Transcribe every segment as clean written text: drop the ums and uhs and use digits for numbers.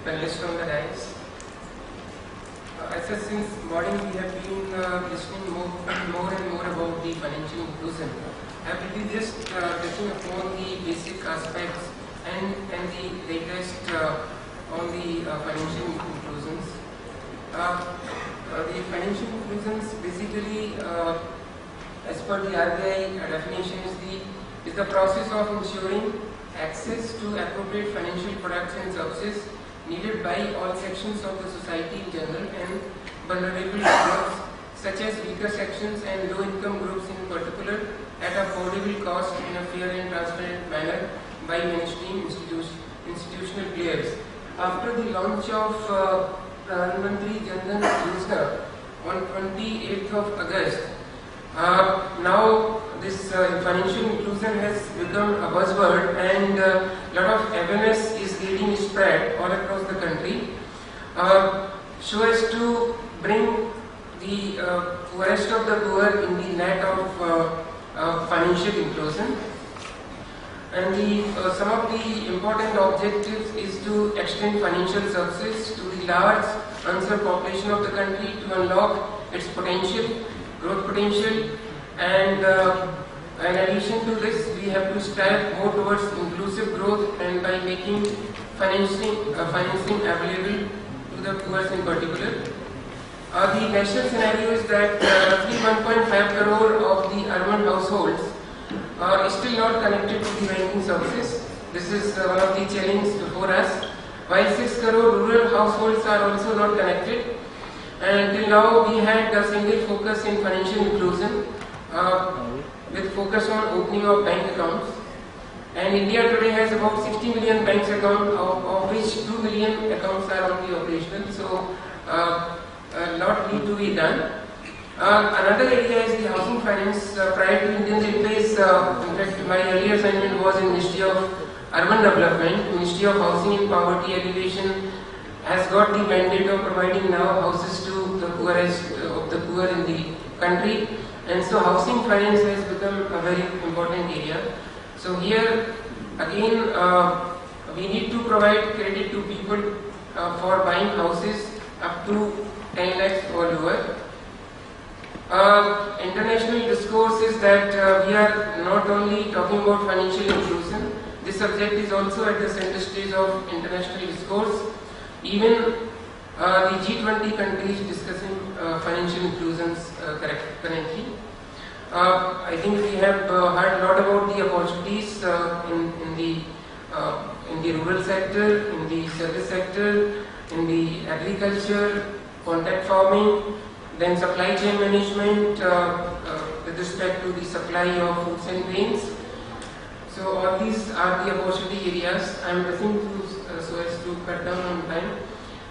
panelists from the dais. I said since morning we have been listening more and more about the financial inclusion. I will be just touching upon the basic aspects and the latest on the financial inclusions. The financial inclusions basically, as per the RBI definition, is the process of ensuring access to appropriate financial products and services needed by all sections of the society in general and vulnerable groups such as weaker sections and low-income groups in particular at affordable cost in a fair and transparent manner by mainstream institutional players. After the launch of Pradhan Mantri Jan Dhan Yojana on 28th of August, now this financial inclusion has become a buzzword and a lot of awareness is getting spread all across the country so as to bring the poorest of the poor in the net of financial inclusion. And some of the important objectives is to extend financial services to the large unserved population of the country to unlock its potential, growth potential, and in addition to this, we have to strive more towards inclusive growth and by making financing available to the poor in particular. The national scenario is that roughly 1.5 crore of the urban households is still not connected to the banking services. This is one of the challenges before us. While 6 crore rural households are also not connected, and till now we had a single focus in financial inclusion with focus on opening of bank accounts. And India today has about 60 million bank accounts, of which 2 million accounts are only operational. So a lot need to be done. Another area is the housing finance. Prior to Indian Railways, in fact, my earlier assignment was in Ministry of Urban Development. Ministry of Housing and Poverty Alleviation has got the mandate of providing now houses to the poorest of the poor in the country, and so housing finance has become a very important area. So here again, we need to provide credit to people for buying houses up to 10 lakhs or lower. International discourse is that we are not only talking about financial inclusion, this subject is also at the center stage of international discourse. Even the G20 countries discussing financial inclusions currently. I think we have heard a lot about the opportunities in the rural sector, in the service sector, in the agriculture, contact farming, then supply chain management with respect to the supply of foods and grains. So all these are the opportunity areas. I am rushing through so as to cut down on time.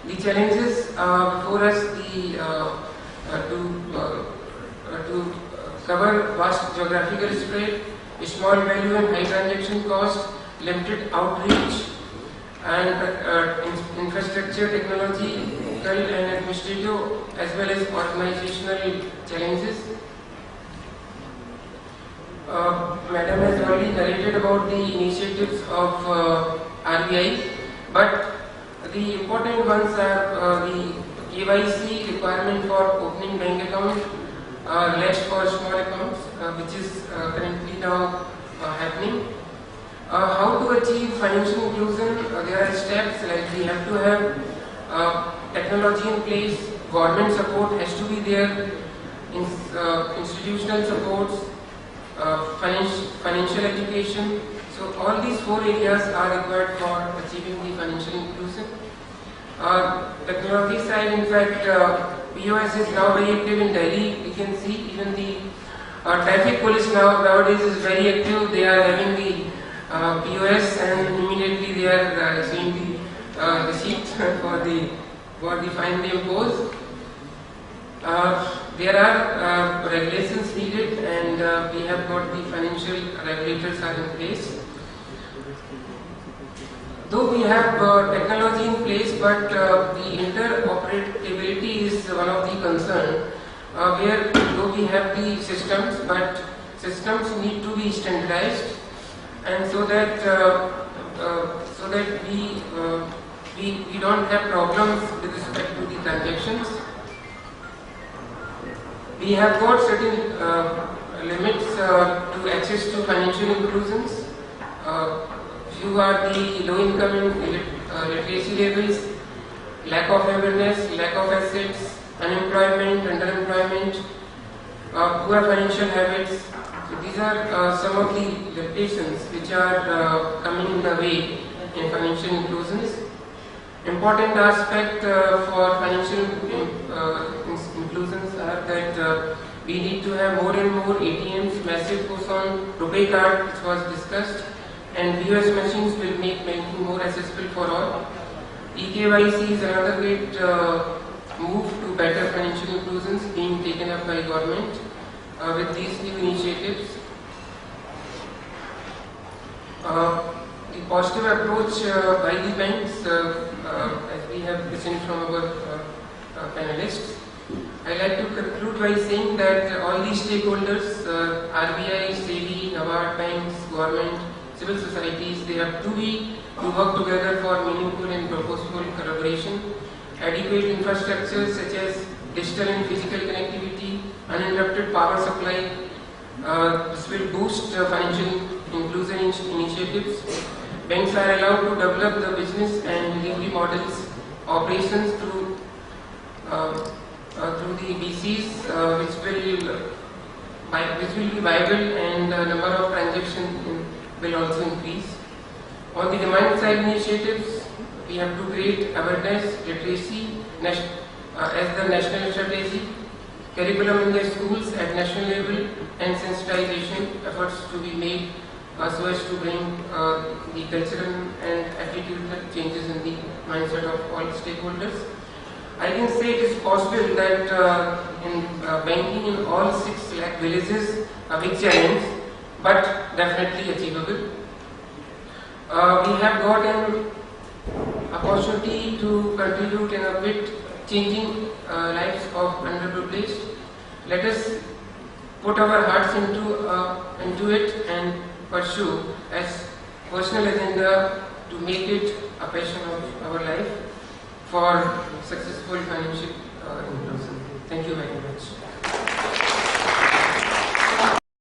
The challenges before us to cover vast geographical spread, small value and high transaction cost, limited outreach, and infrastructure, technological and administrative, as well as organizational challenges. Madam has already narrated about the initiatives of RBI, but the important ones are the KYC requirement for opening bank account, less for small accounts, which is currently now happening. How to achieve financial inclusion? There are steps like we have to have technology in place, government support has to be there, institutional supports, financial education. So all these 4 areas are required for achieving the financial inclusion. Technology side, in fact, POS is now very active in Delhi. We can see even the traffic police nowadays is very active. They are having the POS and immediately they are issuing the receipt for the fine they impose. There are regulations needed, and we have got the financial regulators are in place. Though we have technology in place, but the interoperability is one of the concern. Where though we have the systems, but systems need to be standardized, and so that that we don't have problems with respect to the transactions. We have got certain limits to access to financial inclusions. Few are the low income and literacy levels, lack of awareness, lack of assets, unemployment, underemployment, poor financial habits. So these are some of the limitations which are coming in the way in financial inclusions. Important aspect for financial inclusions are that we need to have more and more ATMs, massive push on RuPay card, which was discussed, and POS machines will make banking more accessible for all. eKYC is another great move to better financial inclusions being taken up by government with these new initiatives. The positive approach by the banks, as we have listened from our panelists, I like to conclude by saying that all these stakeholders, RBI, SEBI, NABARD, banks, government, civil societies, they have to work together for meaningful and purposeful collaboration. Adequate infrastructure such as digital and physical connectivity, uninterrupted power supply, this will boost financial inclusion initiatives. Banks are allowed to develop the business and delivery models, operations through the BCs, which will be viable, and the number of transactions will also increase. On the demand side initiatives, we have to create awareness, literacy as the national strategy, curriculum in the schools at national level, and sensitization efforts to be made so as to bring the cultural and attitudinal changes in the mindset of all stakeholders. I can say it is possible that in banking in all 6 lakh villages, a big challenge, but definitely achievable. We have got an opportunity to contribute in a bit changing lives of underprivileged. Let us put our hearts into it and pursue as personal agenda to make it a passion of our life for successful financial inclusion. Thank you very much.